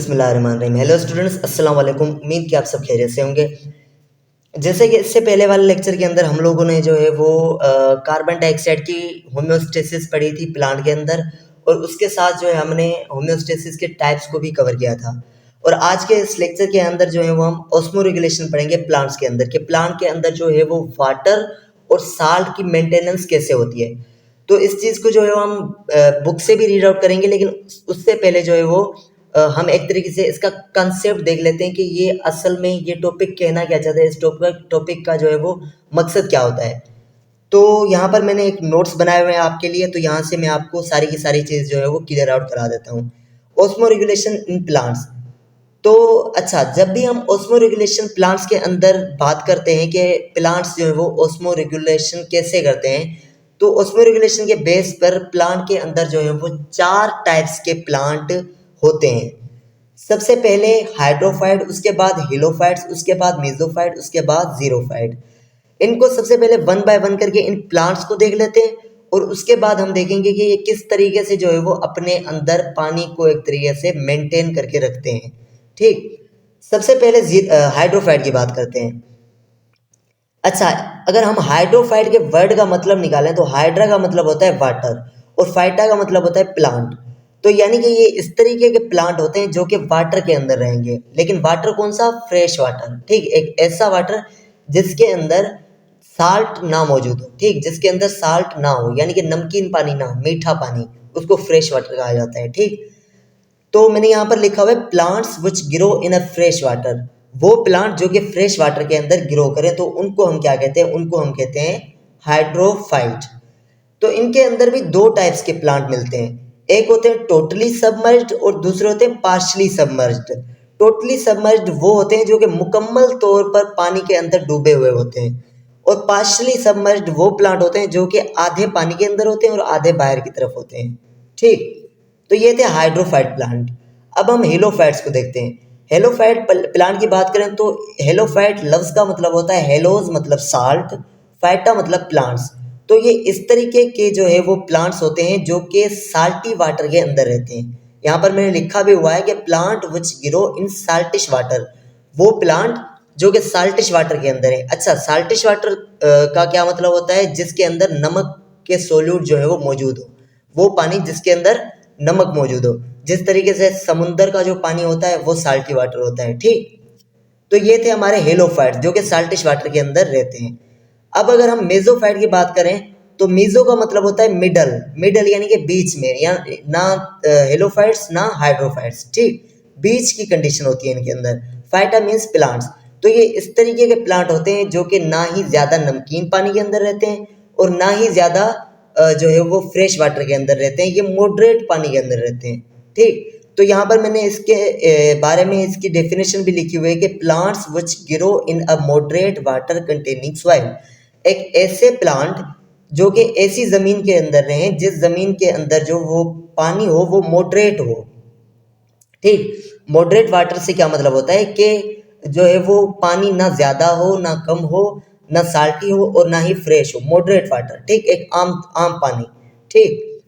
बिस्मिल्लाहिर्रहमानिर्रहीम। Hello students, अस्सलाम वालेकुम। उम्मीद कि आप सब खैरियत से होंगे। जैसे कि इससे पहले वाले लेक्चर के अंदर हम लोगों ने जो है वो कार्बन डाइऑक्साइड की होम्योस्टेसिस पढ़ी थी प्लांट के अंदर, और उसके साथ जो है हमने होम्योस्टेसिस के टाइप्स को भी कवर किया था। और आज के इस लेक्चर के अंदर जो है वो हम ऑस्मो रेगुलेशन पढ़ेंगे प्लांट्स के अंदर, कि प्लांट के अंदर जो है वो वाटर और साल्ट की मेंटेनेंस कैसे होती है। तो इस चीज़ को जो है हम बुक से भी रीड आउट करेंगे, लेकिन उससे पहले जो है वो हम एक तरीके से इसका कंसेप्ट देख लेते हैं कि ये असल में ये टॉपिक कहना क्या चाहता है, इस टॉपिक का जो है वो मकसद क्या होता है। तो यहाँ पर मैंने एक नोट्स बनाए हुए हैं आपके लिए, तो यहाँ से मैं आपको सारी की सारी चीज़ जो है वो क्लियर आउट करा देता हूँ। Osmo regulation in plants. तो अच्छा, जब भी हम ऑस्मो रेगुलेशन प्लांट्स के अंदर बात करते हैं कि प्लांट्स जो है वो ऑस्मो रेगुलेशन कैसे करते हैं, तो ऑस्मो रेगुलेशन के बेस पर प्लांट के अंदर जो है वो 4 टाइप्स के प्लांट होते हैं। सबसे पहले हाइड्रोफाइट, उसके बाद हिलोफाइट्स, उसके बाद मेसोफाइट, उसके बाद जीरोफाइट। इनको सबसे पहले वन बाय वन करके इन प्लांट्स को देख लेते हैं, और उसके बाद हम देखेंगे कि ये किस तरीके से जो है वो अपने अंदर पानी को एक तरीके से मेंटेन करके रखते हैं। ठीक, सबसे पहले हाइड्रोफाइट की बात करते हैं। अच्छा, अगर हम हाइड्रोफाइट के वर्ड का मतलब निकालें तो हाइड्रा का मतलब होता है वाटर और फाइटा का मतलब होता है प्लांट। तो यानी कि ये इस तरीके के प्लांट होते हैं जो कि वाटर के अंदर रहेंगे, लेकिन वाटर कौन सा? Fresh water. ठीक, एक ऐसा वाटर जिसके अंदर साल्ट ना मौजूद हो। ठीक, जिसके अंदर साल्ट ना हो, यानी कि नमकीन पानी ना हो, मीठा पानी, उसको फ्रेश वाटर कहा जाता है। ठीक, तो मैंने यहाँ पर लिखा हुआ है plants which grow in a fresh water. वो प्लांट जो कि फ्रेश वाटर के अंदर ग्रो करें, तो उनको हम क्या कहते हैं? उनको हम कहते हैं हाइड्रोफाइट। तो इनके अंदर भी 2 टाइप्स के प्लांट मिलते हैं। एक होते हैं टोटली सबमर्ज्ड और दूसरे होते हैं पार्शली सबमर्ज्ड। टोटली सबमर्ज्ड वो होते हैं जो कि मुकम्मल तौर पर पानी के अंदर डूबे हुए होते हैं, और पार्शली सबमर्ज्ड वो प्लांट होते हैं जो कि आधे पानी के अंदर होते हैं और आधे बाहर की तरफ होते हैं। ठीक, तो ये थे हाइड्रोफाइट प्लांट। अब हम हेलोफाइट्स को देखते हैं। हेलोफाइट प्लांट की बात करें तो हेलोफाइट लफ्ज़ का मतलब होता है हेलोज मतलब साल्ट, फाइटा मतलब प्लांट्स। तो ये इस तरीके के जो है वो प्लांट्स होते हैं जो कि साल्टी वाटर के अंदर रहते हैं। यहाँ पर मैंने लिखा भी हुआ है कि plant which grow in saltish water. वो प्लांट जो कि साल्टिश वाटर के अंदर है। अच्छा, साल्टिश वाटर का क्या मतलब होता है? जिसके अंदर नमक के सोल्यूट जो है वो मौजूद हो, वो पानी जिसके अंदर नमक मौजूद हो। जिस तरीके से समुंदर का जो पानी होता है वो साल्टी वाटर होता है। ठीक, तो ये थे हमारे हेलोफाइट जो कि साल्टिश वाटर के अंदर रहते हैं। अब अगर हम मेसोफाइट की बात करें तो मेसो का मतलब होता है मिडल। मिडल यानी कि बीच में, या ना हेलोफाइट्स ना हाइड्रोफाइट्स। ठीक, बीच की कंडीशन होती है इनके अंदर। Phyta means plants. तो ये इस तरीके के प्लांट होते हैं जो कि ना ही ज़्यादा नमकीन पानी के अंदर रहते हैं और ना ही ज़्यादा जो है वो फ्रेश वाटर के अंदर रहते हैं। ये मॉडरेट पानी के अंदर रहते हैं। ठीक, तो यहाँ पर मैंने इसके बारे में इसकी डेफिनेशन भी लिखी हुई है कि plants which grow in a moderate water containing soil. एक ऐसे प्लांट जो कि ऐसी ज़मीन के अंदर रहें जिस ज़मीन के अंदर जो वो पानी हो वो मॉडरेट हो। ठीक, मॉडरेट वाटर से क्या मतलब होता है कि जो है वो पानी ना ज़्यादा हो ना कम हो, ना साल्टी हो और ना ही फ्रेश हो, मॉडरेट वाटर। ठीक, एक आम आम पानी। ठीक,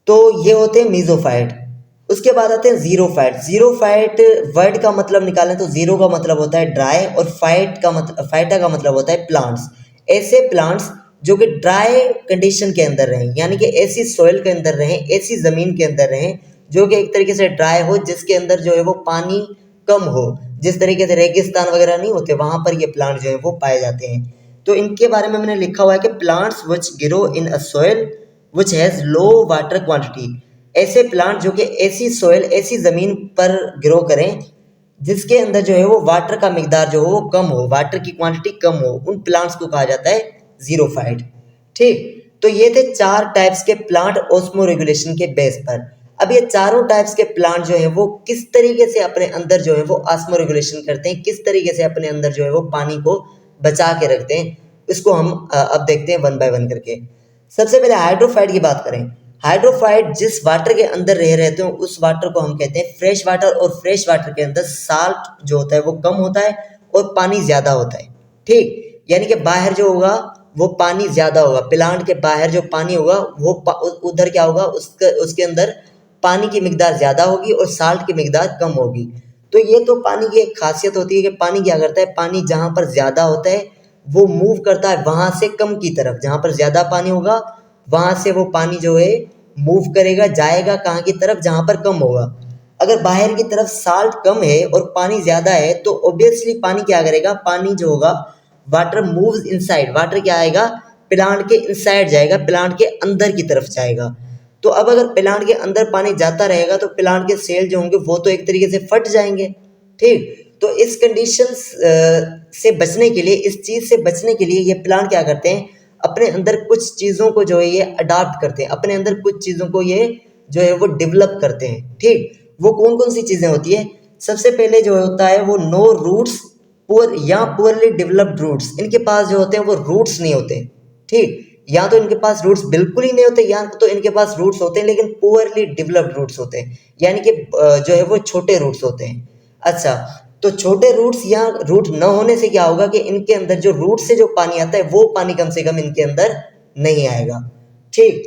तो ये होते हैं मीजोफाइट। उसके बाद आते हैं जीरोफाइट। जीरोफाइट वर्ड का मतलब निकालें तो जीरो का मतलब होता है ड्राई और फाइटा का मतलब होता है प्लांट्स। ऐसे प्लांट्स जो कि ड्राई कंडीशन के अंदर रहें, यानी कि ऐसी सॉइल के अंदर रहें, ऐसी ज़मीन के अंदर रहें जो कि एक तरीके से ड्राई हो, जिसके अंदर जो है वो पानी कम हो। जिस तरीके से रेगिस्तान वगैरह नहीं होते, वहाँ पर ये प्लांट जो है वो पाए जाते हैं। तो इनके बारे में मैंने लिखा हुआ है कि plants which grow in a soil which has low water quantity. ऐसे प्लांट जो कि ऐसी सॉइल, ऐसी ज़मीन पर ग्रो करें जिसके अंदर जो है वो वाटर का मिकदार जो हो वो कम हो, वाटर की क्वांटिटी कम हो, उन प्लांट्स को कहा जाता है जीरोफाइट। ठीक, तो ये थे 4 टाइप्स के प्लांट ऑस्मो रेगुलेशन के बेस पर। अब ये चारों टाइप्स के प्लांट जो है वो किस तरीके से अपने अंदर जो है वो ऑस्मो रेगुलेशन करते हैं, किस तरीके से अपने अंदर जो है वो पानी को बचा के रखते हैं, इसको हम अब देखते हैं वन बाय वन करके। सबसे पहले हाइड्रोफाइट की बात करें। हाइड्रोफाइट जिस वाटर के अंदर रह रहते हो उस वाटर को हम कहते हैं फ्रेश वाटर, और फ्रेश वाटर के अंदर साल्ट जो होता है वो कम होता है और पानी ज़्यादा होता है। ठीक, यानी कि बाहर जो होगा वो पानी ज़्यादा होगा, प्लांट के बाहर जो पानी होगा वो उधर क्या होगा, उसके अंदर पानी की मिकदार ज़्यादा होगी और साल्ट की मिकदार कम होगी। तो ये तो पानी की एक खासियत होती है कि पानी क्या करता है, पानी जहाँ पर ज़्यादा होता है वो मूव करता है वहाँ से कम की तरफ, जहाँ पर ज़्यादा पानी होगा वहाँ से वो पानी जो है मूव करेगा, जाएगा कहाँ की तरफ, जहाँ पर कम होगा। अगर बाहर की तरफ साल्ट कम है और पानी ज़्यादा है तो ऑब्वियसली पानी क्या करेगा, पानी जो होगा वाटर मूव्स इनसाइड, वाटर क्या आएगा, प्लांट के इनसाइड जाएगा, प्लांट के अंदर की तरफ जाएगा। तो अब अगर प्लांट के अंदर पानी जाता रहेगा तो प्लांट के सेल जो होंगे वो तो एक तरीके से फट जाएंगे। ठीक, तो इस कंडीशन से बचने के लिए, इस चीज़ से बचने के लिए ये प्लांट क्या करते हैं, अपने अंदर कुछ चीज़ों को जो है ये अडाप्ट करते हैं, अपने अंदर कुछ चीज़ों को ये जो है वो डेवलप करते हैं। ठीक, वो कौन कौन सी चीज़ें होती है, सबसे पहले जो होता है वो नो रूट्स पुअर या पुअरली डेवलप्ड रूट्स। इनके पास जो होते हैं वो रूट्स नहीं होते। ठीक, या तो इनके पास रूट्स बिल्कुल ही नहीं होते या तो इनके पास रूट्स होते हैं लेकिन पुअरली डेवलप्ड रूट्स होते हैं, यानी कि जो है वो छोटे रूट्स होते हैं। अच्छा, तो छोटे रूट्स या रूट न होने से क्या होगा कि इनके अंदर जो रूट से जो पानी आता है वो पानी कम से कम इनके अंदर नहीं आएगा। ठीक,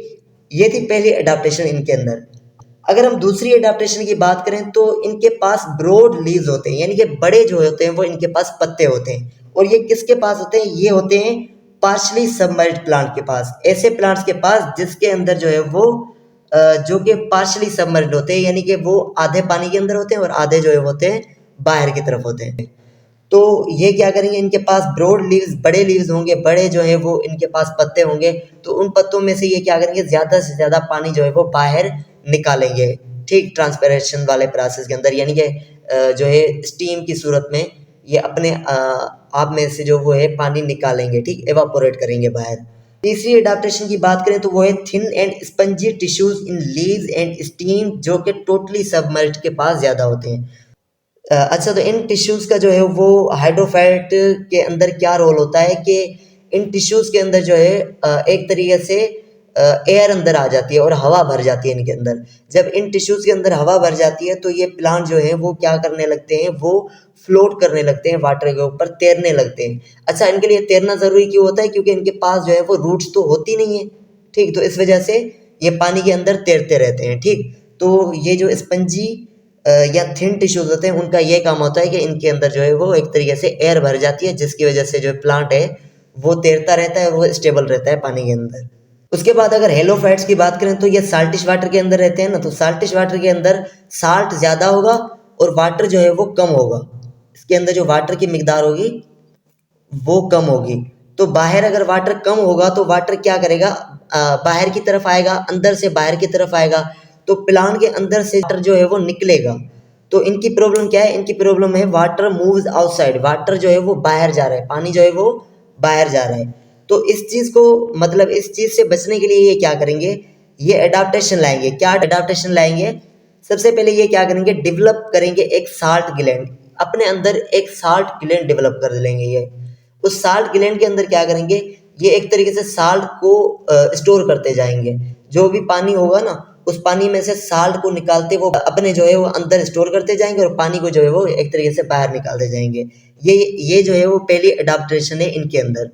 ये थी पहली अडाप्टेशन इनके अंदर। अगर हम दूसरी अडाप्टेशन की बात करें तो इनके पास ब्रॉड लीव्स होते हैं, यानी कि बड़े जो होते हैं वो इनके पास पत्ते होते हैं। और ये किसके पास होते हैं, ये होते हैं पार्शली सबमर्ज्ड प्लांट के पास, ऐसे प्लांट्स के पास जिसके अंदर जो है वो जो कि पार्शली सबमर्ज्ड होते हैं, यानी कि वो आधे पानी के अंदर होते हैं और आधे जो है होते हैं बाहर की तरफ होते हैं। तो ये क्या करेंगे, इनके पास ब्रॉड लीव्स, बड़े लीव्स होंगे, बड़े जो है वो इनके पास पत्ते होंगे, तो उन पत्तों में से ये क्या करेंगे, ज़्यादा से ज़्यादा पानी जो है वो बाहर निकालेंगे। ठीक, ट्रांसपिरेशन वाले प्रोसेस के अंदर, यानी कि जो है स्टीम की सूरत में ये अपने आप में से जो वो है पानी निकालेंगे। ठीक, एवापोरेट करेंगे बाहर। तीसरी अडाप्टेशन की बात करें तो वो है thin and spongy tissues in leaves and steam, जो कि टोटली सबमर्ज्ड के पास ज़्यादा होते हैं। अच्छा, तो इन टिश्यूज़ का जो है वो हाइड्रोफाइट के अंदर क्या रोल होता है कि इन टिश्यूज़ के अंदर जो है एक तरीके से एयर अंदर आ जाती है और हवा भर जाती है इनके अंदर। जब इन टिश्यूज़ के अंदर हवा भर जाती है तो ये प्लांट जो है वो क्या करने लगते हैं, वो फ्लोट करने लगते हैं, वाटर के ऊपर तैरने लगते हैं। अच्छा, इनके लिए तैरना ज़रूरी क्यों होता है, क्योंकि इनके पास जो है वो रूट्स तो होती नहीं है। ठीक, तो इस वजह से ये पानी के अंदर तैरते रहते हैं। ठीक, तो ये जो स्पंजी या थिन टिश्यूज होते हैं उनका ये काम होता है कि इनके अंदर जो है वो एक तरीके से एयर भर जाती है, जिसकी वजह से जो प्लांट है वो तैरता रहता है और वो स्टेबल रहता है पानी के अंदर। उसके बाद अगर हेलोफाइट्स की बात करें तो ये साल्टिश वाटर के अंदर रहते हैं ना, तो साल्टिश वाटर के अंदर साल्ट ज़्यादा होगा और वाटर जो है वो कम होगा, इसके अंदर जो वाटर की मिकदार होगी वो कम होगी। तो बाहर अगर वाटर कम होगा तो वाटर क्या करेगा, बाहर की तरफ आएगा, अंदर से बाहर की तरफ आएगा, तो प्लांट के अंदर से वाटर जो है वो निकलेगा। तो इनकी प्रॉब्लम क्या है, इनकी प्रॉब्लम है वाटर मूव्स आउटसाइड, वाटर जो है वो बाहर जा रहा है, पानी जो है वो बाहर जा रहा है। तो इस चीज़ को, मतलब इस चीज़ से बचने के लिए ये क्या करेंगे, ये अडाप्टेशन लाएंगे। क्या अडाप्टेशन लाएंगे, सबसे पहले ये क्या करेंगे, डेवलप करेंगे एक साल्ट ग्लैंड, अपने अंदर एक साल्ट ग्लैंड डेवलप कर लेंगे। ये उस साल्ट ग्लैंड के अंदर क्या करेंगे, ये एक तरीके से साल्ट को स्टोर करते जाएंगे। जो भी पानी होगा ना उस पानी में से साल्ट को निकालते वो अपने जो है वो अंदर स्टोर करते जाएंगे और पानी को जो है वो एक तरीके से बाहर निकालते जाएंगे। ये जो है वो पहली अडाप्टेशन है इनके अंदर।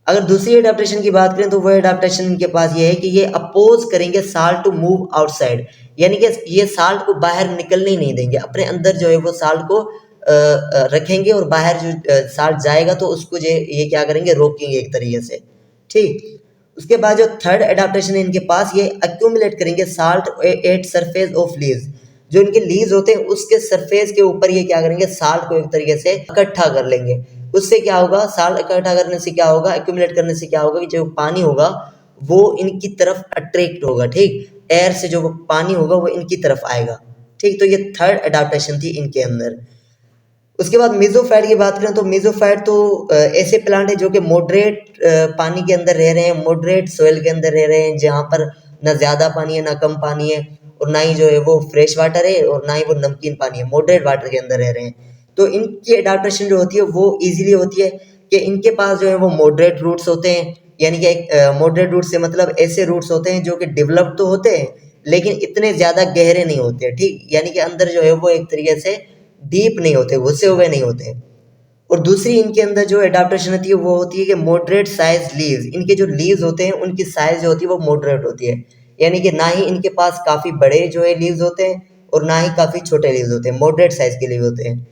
अगर दूसरी अडाप्टेशन की बात करें तो वो अडाप्टेशन इनके पास ये है कि ये अपोज करेंगे साल्ट टू मूव आउटसाइड, यानी कि ये साल्ट को बाहर निकलने ही नहीं देंगे, अपने अंदर जो है वो साल्ट को रखेंगे और बाहर जो साल्ट जाएगा तो उसको ये क्या करेंगे, रोकेंगे एक तरीके से। ठीक, उसके बाद जो थर्ड अडाप्टेशन है इनके पास, ये अक्यूमुलेट करेंगे salt eight surface of leaves, जो इनके लीव्स होते हैं उसके सरफेस के ऊपर ये क्या करेंगे, साल्ट को एक तरीके से इकट्ठा कर लेंगे। उससे क्या होगा, साल्ट इकट्ठा करने से क्या होगा, एक्यूमुलेट करने से क्या होगा कि जो पानी होगा वो इनकी तरफ अट्रैक्ट होगा। ठीक, एयर से जो पानी होगा वो इनकी तरफ आएगा। ठीक, तो ये थर्ड अडाप्टेशन थी इनके अंदर। उसके बाद मेसोफाइट की बात करें तो मेसोफाइट तो ऐसे प्लांट है जो कि मॉडरेट पानी के अंदर रह रहे हैं, मॉडरेट सोइल के अंदर रह रहे हैं, जहाँ पर ना ज़्यादा पानी है ना कम पानी है, और ना ही जो है वो फ्रेश वाटर है और ना ही वो नमकीन पानी है, मॉडरेट वाटर के अंदर रह रहे हैं। तो इनकी अडाप्टेशन जो होती है वो ईजिली होती है कि इनके पास जो है वो मॉडरेट रूट्स होते हैं, यानी कि मॉडरेट रूट से मतलब ऐसे रूट्स होते हैं जो कि डेवलप तो होते हैं लेकिन इतने ज़्यादा गहरे नहीं होते। ठीक, यानी कि अंदर जो है वो एक तरीके से डीप नहीं होते, घुसे हुए नहीं होते। और दूसरी इनके अंदर जो अडाप्टेशन होती है वो होती है कि मॉडरेट साइज लीव्स, इनके जो लीव्स होते हैं उनकी साइज जो होती है वो मॉडरेट होती है, यानी कि ना ही इनके पास काफ़ी बड़े जो है लीव्स होते हैं और ना ही काफ़ी छोटे लीव्स होते हैं, मॉडरेट साइज के लीव होते हैं।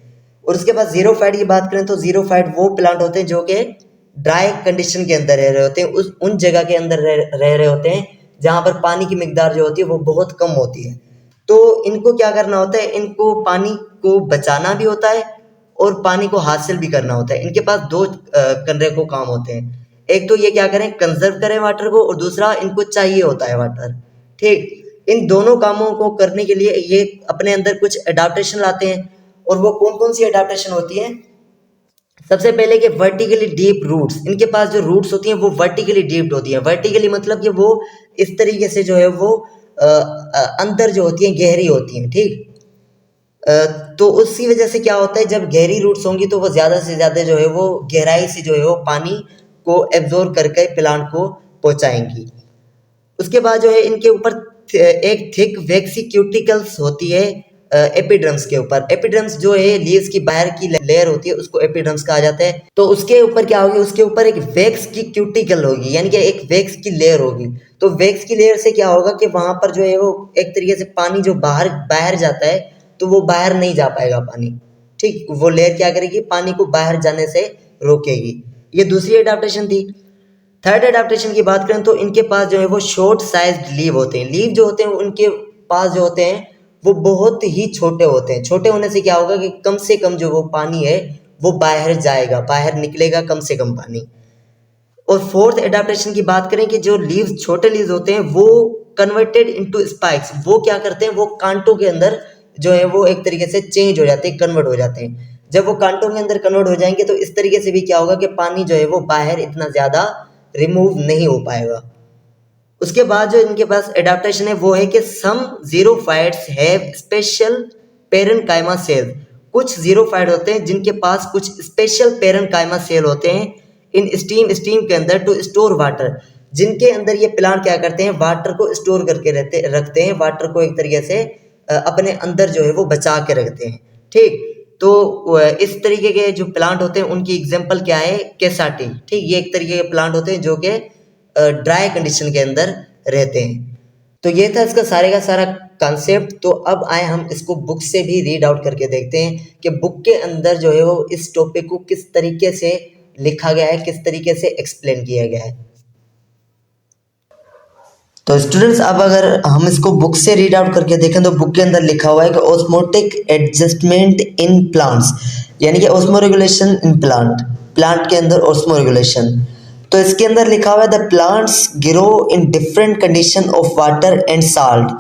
और उसके बाद ज़ीरोफाइट की बात करें तो ज़ीरोफाइट वो प्लांट होते हैं जो कि ड्राई कंडीशन के अंदर रह रहे होते हैं, उन जगह के अंदर रह रहे होते हैं जहाँ पर पानी की मिकदार जो होती है वो बहुत कम होती है। तो इनको क्या करना होता है, इनको पानी को बचाना भी होता है और पानी को हासिल भी करना होता है। इनके पास दो करने को काम होते हैं। एक तो ये क्या करें, कंजर्व करें वाटर को, और दूसरा इनको चाहिए होता है वाटर। ठीक, इन दोनों कामों को करने के लिए ये अपने अंदर कुछ एडाप्टेशन लाते हैं। और वो कौन कौन सी एडाप्टेशन होती है? सबसे पहले कि वर्टिकली डीप रूट्स, इनके पास जो रूट्स होती हैं वो वर्टिकली डीप होती हैं। वर्टिकली मतलब कि वो इस तरीके से जो है वो अंदर जो होती हैं गहरी होती हैं। ठीक, तो उसकी वजह से क्या होता है, जब गहरी रूट्स होंगी तो वो ज़्यादा से ज़्यादा जो है वो गहराई से जो है वो पानी को एब्जॉर्ब करके प्लांट को पहुंचाएंगी। उसके बाद जो है इनके ऊपर एक थिक वैक्सी क्यूटिकल्स होती है एपिडर्म्स के ऊपर। एपिडर्म्स जो है लीव्स की बाहर की लेयर होती है, उसको एपिडर्म्स कहा जाता है। तो उसके ऊपर क्या होगी, उसके ऊपर एक वैक्स की क्यूटिकल होगी, यानी कि एक वैक्स की लेयर होगी। तो वैक्स की लेयर से क्या होगा कि वहां पर जो है वो एक तरीके से पानी जो बाहर बाहर जाता है तो वो बाहर नहीं जा पाएगा पानी। ठीक, वो लेयर क्या करेगी, पानी को बाहर जाने से रोकेगी। ये दूसरी एडाप्टेशन थी। थर्ड एडाप्टेशन की बात करें तो इनके पास जो है वो शॉर्ट साइज लीव होते हैं। लीव जो होते हैं उनके पास जो होते हैं वो बहुत ही छोटे होते हैं। छोटे होने से क्या होगा कि कम से कम जो वो पानी है वो बाहर जाएगा, बाहर निकलेगा कम से कम पानी। और फोर्थ एडाप्टेशन की बात करें कि जो लीव्स, छोटे लीव्स होते हैं वो कन्वर्टेड इनटू स्पाइक्स, वो क्या करते हैं, वो कांटों के अंदर जो है वो एक तरीके से चेंज हो जाते हैं, कन्वर्ट हो जाते हैं। जब वो कांटों के अंदर कन्वर्ट हो जाएंगे तो इस तरीके से भी क्या होगा कि पानी जो है वो बाहर इतना ज़्यादा रिमूव नहीं हो पाएगा। उसके बाद जो इनके पास एडाप्टेशन है वो है कि सम ज़ीरोफाइट्स हैव स्पेशल पेरेन्काइमा सेल। कुछ ज़ीरोफाइट होते हैं जिनके पास कुछ स्पेशल पेरेन्काइमा सेल होते हैं इन स्टीम के अंदर टू स्टोर वाटर, जिनके अंदर ये प्लांट क्या करते हैं, वाटर को स्टोर करके रखते हैं, वाटर को एक तरीके से अपने अंदर जो है वो बचा के रखते हैं। ठीक, तो इस तरीके के जो प्लांट होते हैं उनकी एग्जांपल क्या है, केसाटी। ठीक, ये एक तरीके के प्लांट होते हैं जो कि ड्राई कंडीशन के अंदर रहते हैं। तो ये था इसका सारे का सारा कॉन्सेप्ट। तो अब आए हम इसको बुक से भी रीड आउट करके देखते हैं कि बुक के अंदर जो है वो इस टॉपिक को किस तरीके से लिखा गया है, किस तरीके से एक्सप्लेन किया गया है। तो स्टूडेंट्स अब अगर हम इसको बुक से रीड आउट करके देखें तो बुक के अंदर लिखा हुआ है कि ऑस्मोटिक एडजस्टमेंट इन प्लांट्स, यानी कि osmo regulation in plant, plant के अंदर ऑस्मो रेगुलेशन। तो इसके अंदर लिखा हुआ है the plants grow in different condition of water and salt,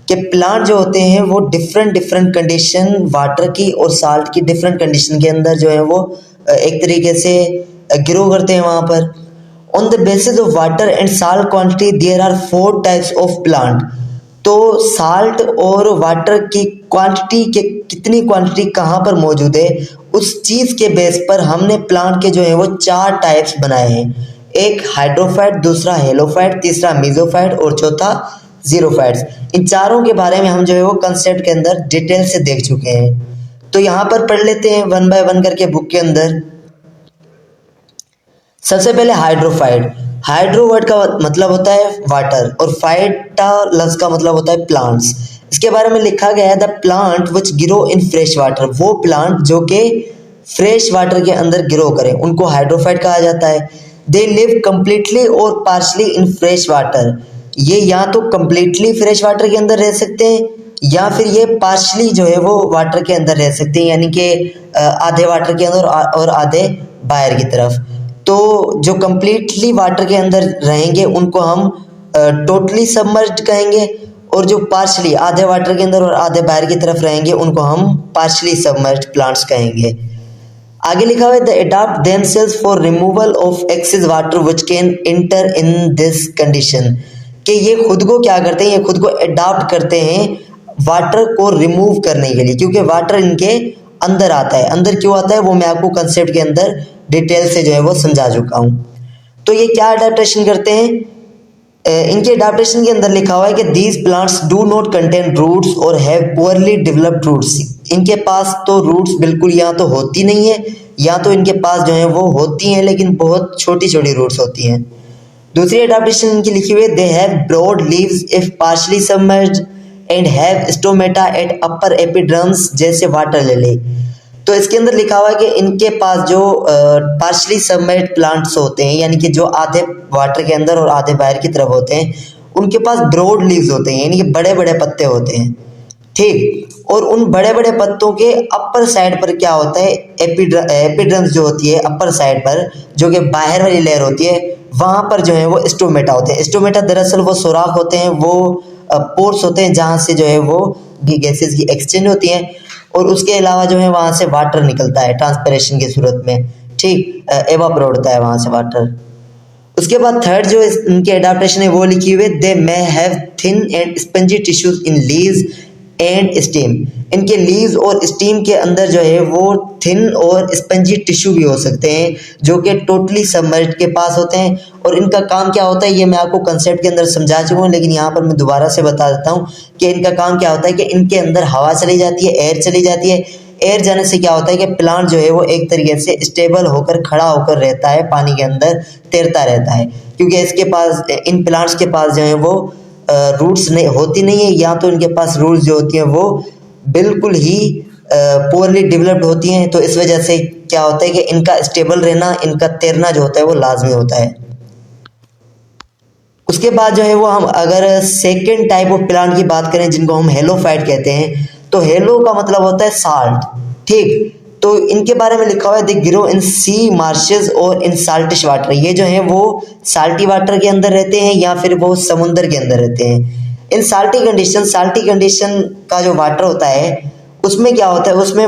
कि प्लांट जो होते हैं वो डिफरेंट डिफरेंट कंडीशन वाटर की और साल्ट की डिफरेंट कंडीशन के अंदर जो है वो एक तरीके से ग्रो करते हैं वहाँ पर। On the basis of water and salt quantity there are 4 types of plant. तो साल्ट और वाटर की क्वांटिटी के कितनी क्वांटिटी कहाँ पर मौजूद है उस चीज़ के बेस पर हमने प्लांट के जो है वो 4 टाइप्स बनाए हैं। एक हाइड्रोफाइट, दूसरा हेलोफाइट, तीसरा मीजोफाइट और चौथा जीरोफाइट्स। इन चारों के बारे में हम जो है वो कंसेप्ट के अंदर डिटेल से देख चुके हैं। तो यहाँ पर पढ़ लेते हैं वन बाय वन करके बुक के अंदर। सबसे पहले हाइड्रोफाइट। हाइड्रो वर्ड का मतलब होता है वाटर और फाइटा लफ्ज का मतलब होता है प्लांट्स। इसके बारे में लिखा गया है the plant which grow in fresh water, वो प्लांट जो कि फ्रेश वाटर के अंदर ग्रो करें उनको हाइड्रोफाइट कहा जाता है। दे लिव कम्प्लीटली और पार्शली इन फ्रेश वाटर, ये या तो कम्प्लीटली फ्रेश वाटर के अंदर रह सकते हैं या फिर ये पार्शली जो है वो वाटर के अंदर रह सकते हैं, यानी कि आधे वाटर के अंदर और आधे बाहर की तरफ। तो जो कम्प्लीटली वाटर के अंदर रहेंगे उनको हम टोटली सबमर्ज्ड कहेंगे, और जो पार्शली आधे वाटर के अंदर और आधे बाहर की तरफ रहेंगे उनको हम पार्शली सबमर्ज्ड प्लांट्स कहेंगे। आगे लिखा हुआ है the adopt themselves for removal of excess water which can enter in this condition, कि ये खुद को क्या करते हैं, ये खुद को अडॉप्ट करते हैं वाटर को रिमूव करने के लिए, क्योंकि वाटर इनके अंदर आता है। अंदर क्यों आता है वो मैं आपको कंसेप्ट के अंदर डिटेल से जो है वो समझा चुका हूँ। तो ये क्या अडेप्टेशन करते हैं, इनके अडेप्टेशन के अंदर लिखा हुआ है कि these plants do not contain roots और हैव पुअरली डेवलप्ड रूट्स। इनके पास तो रूट्स बिल्कुल या तो होती नहीं है या तो इनके पास जो है वो होती हैं लेकिन बहुत छोटी छोटी रूट्स होती हैं। दूसरी एडाप्टेशन इनकी लिखी हुई है, they have broad leaves if partially submerged and have stomata at upper epidermis जैसे वाटर लिली। तो इसके अंदर लिखा हुआ है कि इनके पास जो पार्शली सबमर्ज्ड प्लांट्स होते हैं, यानी कि जो आधे वाटर के अंदर और आधे बाहर की तरफ होते हैं, उनके पास ब्रॉड लीव्स होते हैं, यानी कि बड़े बड़े पत्ते होते हैं, ठीक। और उन बड़े बड़े पत्तों के अपर साइड पर क्या होता है, एपिड्रम्स जो होती है अपर साइड पर, जो कि बाहर वाली लेयर होती है, वहां पर जो है वो स्टोमेटा होते हैं। स्टोमेटा दरअसल वो सुराख होते हैं, वो पोर्स होते हैं जहां से जो है वो गैसेस की एक्सचेंज होती है, और उसके अलावा जो है वहां से वाटर निकलता है ट्रांसपिरेशन की सूरत में, ठीक, एवापोरेट होता है वहां से वाटर। उसके बाद थर्ड जो इनकी एडाप्टेशन है वो लिखी हुई है, they may have thin and spongy tissues in leaves and stem. इनके लीव्स और स्टीम के अंदर जो है वो थिन और स्पंजी टिश्यू भी हो सकते हैं, जो कि टोटली सबमर्ज्ड के पास होते हैं। और इनका काम क्या होता है, ये मैं आपको कंसेप्ट के अंदर समझा चुका हूँ, लेकिन यहाँ पर मैं दोबारा से बता देता हूँ कि इनका काम क्या होता है कि इनके अंदर हवा चली जाती है, एयर चली जाती है। एयर जाने से क्या होता है कि प्लांट जो है वो एक तरीके से स्टेबल होकर खड़ा होकर रहता है, पानी के अंदर तैरता रहता है, क्योंकि इसके पास, इन प्लांट्स के पास जो है वो रूट्स नहीं होती नहीं है, या तो इनके पास रूट्स जो होती हैं वो बिल्कुल ही पोअरली डेवलप्ड होती हैं। तो इस वजह से क्या होता है कि इनका स्टेबल रहना, इनका तैरना जो होता है वो लाजमी होता है। उसके बाद जो है वो हम अगर सेकेंड टाइप ऑफ प्लांट की बात करें, जिनको हम हेलोफाइट कहते हैं, तो हेलो का मतलब होता है साल्ट, ठीक। तो इनके बारे में लिखा हुआ है, they grow in C marches और इन साल्टिश वाटर। ये जो है वो साल्टी वाटर के अंदर रहते हैं या फिर वो समुंदर के अंदर रहते हैं। इन साल्टी कंडीशन का जो वाटर होता है उसमें क्या होता है, उसमें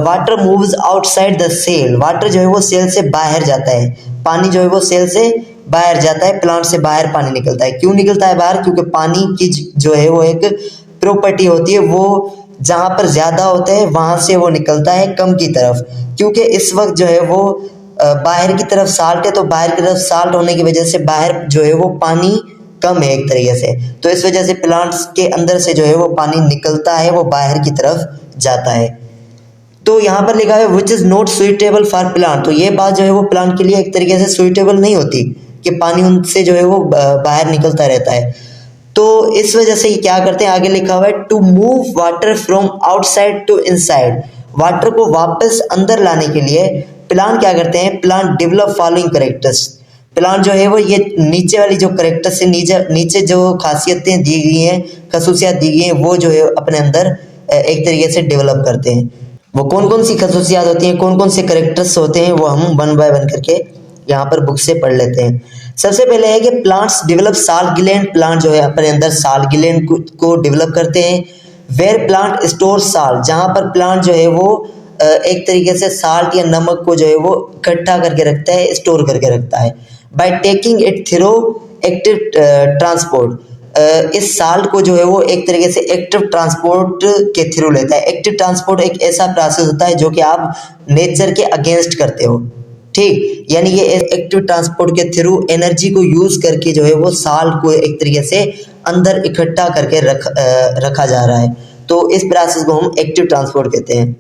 water moves outside the cell. Water जो है वो सेल से बाहर जाता है, पानी जो है वो सेल से बाहर जाता है, प्लांट से बाहर पानी निकलता है। क्यों निकलता है बाहर, क्योंकि पानी की जो है वो एक प्रॉपर्टी होती है, वो जहाँ पर ज़्यादा होता है वहाँ से वो निकलता है कम की तरफ। क्योंकि इस वक्त जो है वो बाहर की तरफ साल्ट है, तो बाहर की तरफ साल्ट होने की वजह से बाहर जो है वो पानी कम है एक तरीके से, तो इस वजह से प्लांट्स के अंदर से जो है वो पानी निकलता है, वो बाहर की तरफ जाता है। तो यहाँ पर लिखा है which is not suitable for plant. तो ये बात जो है वो प्लांट के लिए एक तरीके से सुइटेबल नहीं होती कि पानी उनसे जो है वो बाहर निकलता रहता है। तो इस वजह से ये क्या करते हैं, आगे लिखा हुआ है to move water from outside to inside. Water को वापस अंदर लाने के लिए प्लांट क्या करते हैं, plant develop following characters. Plant जो है वो ये नीचे वाली जो करेक्टर्स से नीचे जो खासियतें दी गई हैं, खसूसियात दी गई हैं, वो जो है अपने अंदर एक तरीके से डेवलप करते हैं। वो कौन कौन सी खसूसियात होती हैं, कौन कौन से करेक्टर्स होते हैं, वो हम वन बाय वन करके यहाँ पर बुक से पढ़ लेते हैं। सबसे पहले है कि प्लांट्स डेवलप साल ग्लैंड। प्लांट जो है अपने अंदर साल ग्लैंड को डेवलप करते हैं। वेयर प्लांट स्टोर साल्ट, जहाँ पर प्लांट जो है वो एक तरीके से साल्ट या नमक को जो है वो इकट्ठा करके रखता है, स्टोर करके रखता है। By taking it through active transport, इस साल्ट को जो है वो एक तरीके से एक्टिव ट्रांसपोर्ट के थ्रू लेता है। एक्टिव ट्रांसपोर्ट एक ऐसा प्रोसेस होता है जो कि आप नेचर के अगेंस्ट करते हो, ठीक। यानी ये एक्टिव ट्रांसपोर्ट के थ्रू एनर्जी को यूज करके जो है वो साल्ट को एक तरीके से अंदर इकट्ठा करके रखा जा रहा है। तो इस प्रोसेस को हम एक्टिव ट्रांसपोर्ट कहते हैं।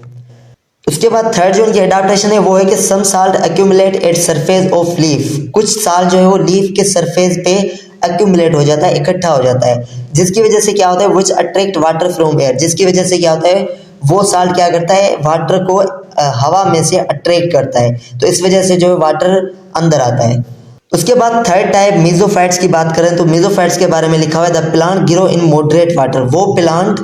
उसके बाद थर्ड जो उनकी एडाप्टेशन है वो है कि some salt accumulate at surface of leaf. कुछ साल्ट जो है वो लीफ के सरफेस पे एक्यूमुलेट हो जाता है, इकट्ठा हो जाता है, जिसकी वजह से क्या होता है, which attract water from air. जिसकी वजह से क्या होता है, वो साल्ट क्या करता है, वाटर को हवा में से अट्रैक्ट करता है, तो इस वजह से जो है वाटर अंदर आता है। उसके बाद थर्ड टाइप मीजोफाइट्स की बात करें तो मीजोफाइट्स के बारे में लिखा हुआ है the plant grow in moderate water. वो प्लांट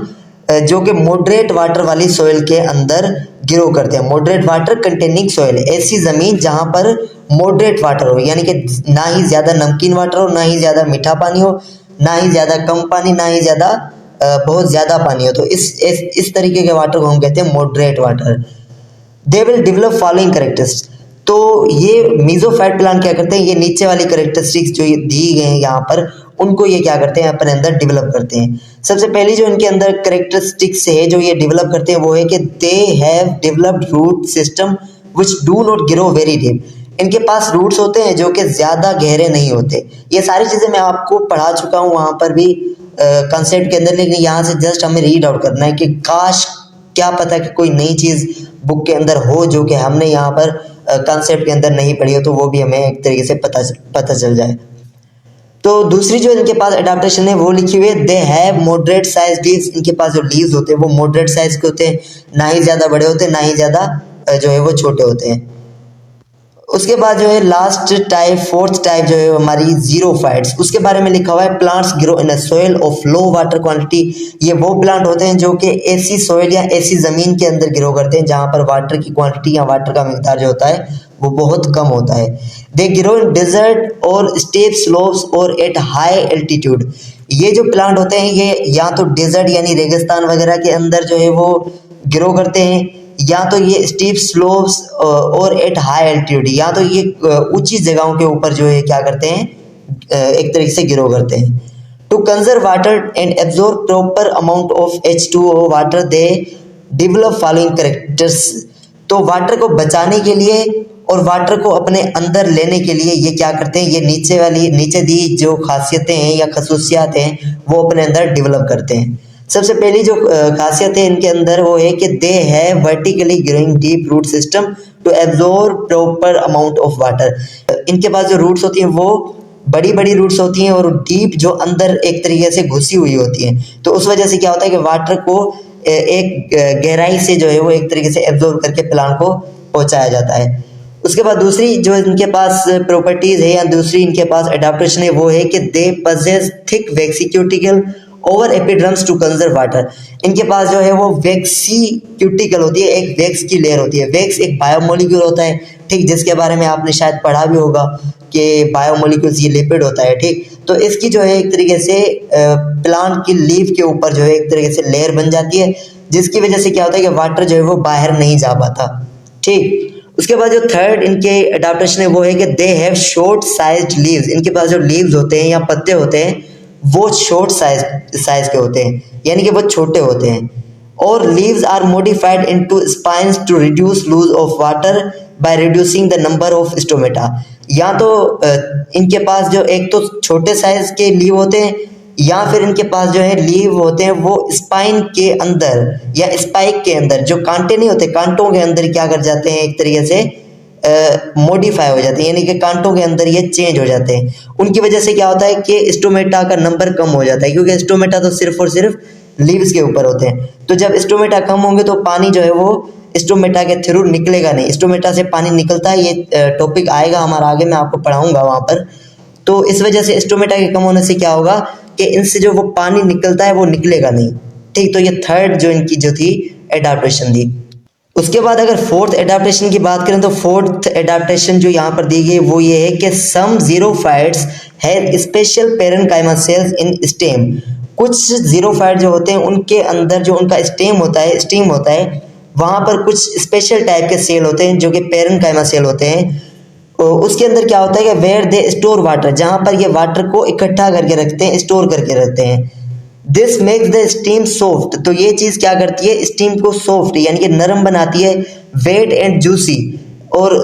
जो कि मॉडरेट वाटर वाली सॉइल के अंदर ग्रो करते हैं। मॉडरेट वाटर कंटेनिंग सॉइल, ऐसी ज़मीन जहाँ पर मॉडरेट वाटर हो, यानी कि ना ही ज़्यादा नमकीन वाटर हो, ना ही ज़्यादा मीठा पानी हो, ना ही ज़्यादा कम पानी, ना ही ज़्यादा बहुत ज़्यादा पानी हो। तो इस तरीके के वाटर को हम कहते हैं moderate water. They will develop following characteristics. तो ये मीजोफाइट प्लांट क्या करते हैं, ये नीचे वाली करेक्टरिस्टिक्स जो ये दी गए हैं यहाँ पर, उनको ये क्या करते हैं, अपने अंदर डेवलप करते हैं। सबसे पहली जो इनके अंदर करेक्टरिस्टिक्स है जो ये डेवलप करते हैं वो है कि they have developed root system which do not grow very deep. इनके पास रूट्स होते हैं जो कि ज़्यादा गहरे नहीं होते। ये सारी चीज़ें मैं आपको पढ़ा चुका हूँ वहाँ पर भी कंसेप्ट के अंदर, लेकिन यहाँ से जस्ट हमें रीड आउट करना है कि काश क्या पता कि कोई नई चीज़ बुक के अंदर हो जो कि हमने यहाँ पर कंसेप्ट के अंदर नहीं पढ़ी हो, तो वो भी हमें एक तरीके से पता चल जाए। तो दूसरी जो इनके पास अडेप्टेशन है वो लिखी हुई है, they have moderate size leaves. इनके पास जो लीव्स होते हैं वो मॉडरेट साइज के होते हैं, ना ही ज़्यादा बड़े होते हैं ना ही ज़्यादा जो है वो छोटे होते हैं। उसके बाद जो है लास्ट टाइप, फोर्थ टाइप जो है हमारी जीरोफाइट्स, उसके बारे में लिखा हुआ है plants grow in a soil of low water quantity. ये वो प्लांट होते हैं जो कि ऐसी सोइल या ऐसी ज़मीन के अंदर ग्रो करते हैं जहाँ पर वाटर की क्वांटिटी या वाटर का मिकदार जो होता है वो बहुत कम होता है। दे ग्रो इन डेजर्ट और स्टेप स्लोप्स और एट हाई एल्टीट्यूड। ये जो प्लांट होते हैं ये या तो डेजर्ट यानी रेगिस्तान वगैरह के अंदर जो है वो ग्रो करते हैं, या तो ये स्टीप स्लोप्स और एट हाई एल्टीट्यूड, या तो ये ऊंची जगहों के ऊपर जो है क्या करते हैं, एक तरीके से ग्रो करते हैं। To conserve water and absorb proper amount of H2O water they develop following characters. तो वाटर को बचाने के लिए और वाटर को अपने अंदर लेने के लिए ये क्या करते हैं, ये नीचे दी जो खासियतें हैं या खसूसियात हैं वो अपने अंदर डेवलप करते हैं। सबसे पहली जो खासियत है इनके अंदर वो है कि दे है vertically growing deep root system to absorb proper amount of water. इनके पास जो रूट्स होती हैं वो बड़ी बड़ी रूट्स होती हैं और डीप जो अंदर एक तरीके से घुसी हुई होती हैं, तो उस वजह से क्या होता है कि वाटर को एक गहराई से जो है वो एक तरीके से एब्जॉर्ब करके प्लांट को पहुंचाया जाता है। उसके बाद दूसरी जो इनके पास प्रॉपर्टीज है या दूसरी इनके पास अडेप्टेशन है वो है कि they possess thick waxy cuticle over epidermis to conserve water. इनके पास जो है वो वैक्सी क्यूटिकल होती है, एक वैक्स की लेयर होती है। वैक्स एक बायोमोलिक्यूल होता है, ठीक, जिसके बारे में आपने शायद पढ़ा भी होगा कि बायोमोलिक्यूल्स ये लिपिड होता है, ठीक। तो इसकी जो है एक तरीके से प्लांट की लीफ के ऊपर जो है एक तरीके से लेयर बन जाती है, जिसकी वजह से क्या होता है कि वाटर जो है वो बाहर नहीं जा पाता, ठीक। उसके बाद जो थर्ड इनके अडेप्टेशन है वो है कि they have short sized leaves. इनके पास जो लीव्स होते हैं या पत्ते होते हैं वो शॉर्ट साइज के होते हैं, यानी कि वो छोटे होते हैं। और leaves are modified into spines to reduce loss of water by reducing the number of stomata. या तो इनके पास जो एक तो छोटे साइज के लीव होते हैं, या फिर इनके पास जो है लीव होते हैं वो स्पाइन के अंदर या स्पाइक के अंदर, जो कांटे नहीं होते कांटों के अंदर क्या कर जाते हैं, एक तरीके से मॉडिफाई हो जाते हैं, यानी कि कांटों के अंदर ये चेंज हो जाते हैं। उनकी वजह से क्या होता है कि स्टोमेटा का नंबर कम हो जाता है, क्योंकि स्टोमेटा तो सिर्फ और सिर्फ लीव्स के ऊपर होते हैं। तो जब स्टोमेटा कम होंगे तो पानी जो है वो स्टोमेटा के थ्रू निकलेगा नहीं, स्टोमेटा से पानी निकलता है, ये टॉपिक आएगा हमारा आगे, मैं आपको पढ़ाऊंगा वहाँ पर। तो इस वजह से स्टोमेटा के कम होने से क्या होगा कि इनसे जो वो पानी निकलता है वो निकलेगा नहीं, ठीक। तो ये थर्ड जो इनकी जो थी एडाप्टेशन थी। उसके बाद अगर फोर्थ एडाप्टेशन की बात करें तो फोर्थ एडाप्टेशन जो यहाँ पर दी गई वो ये है कि some xerophytes have special parenchyma cells in stem. कुछ जीरोफाइट जो होते हैं उनके अंदर जो उनका स्टेम होता है वहाँ पर कुछ स्पेशल टाइप के सेल होते हैं जो कि पेरेन्काइमा सेल होते हैं। उसके अंदर क्या होता है कि वेयर दे स्टोर वाटर, जहाँ पर ये वाटर को इकट्ठा करके रखते हैं, स्टोर करके रखते हैं। This makes the steam soft. तो ये चीज़ क्या करती है, स्टीम को सॉफ्ट यानी कि नरम बनाती है, वेट एंड जूसी, और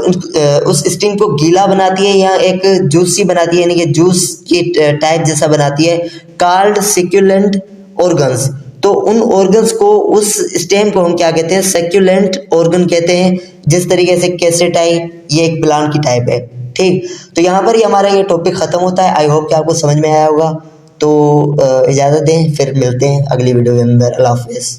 उस स्टीम को गीला बनाती है या एक जूसी बनाती है, यानी कि जूस की टाइप जैसा बनाती है। कार्ड सिक्यूलेंट ऑर्गन्स, तो उन ऑर्गन्स को, उस स्टेम को हम क्या कहते हैं, सेक्यूलेंट ऑर्गन कहते हैं। जिस तरीके से कैसेटाई ये एक प्लांट की टाइप है, ठीक। तो यहाँ पर ही हमारा ये टॉपिक खत्म होता है। आई होप कि आपको समझ में आया होगा। तो इजाज़त दें, फिर मिलते हैं अगली वीडियो के अंदर। अल्लाह हाफिज़।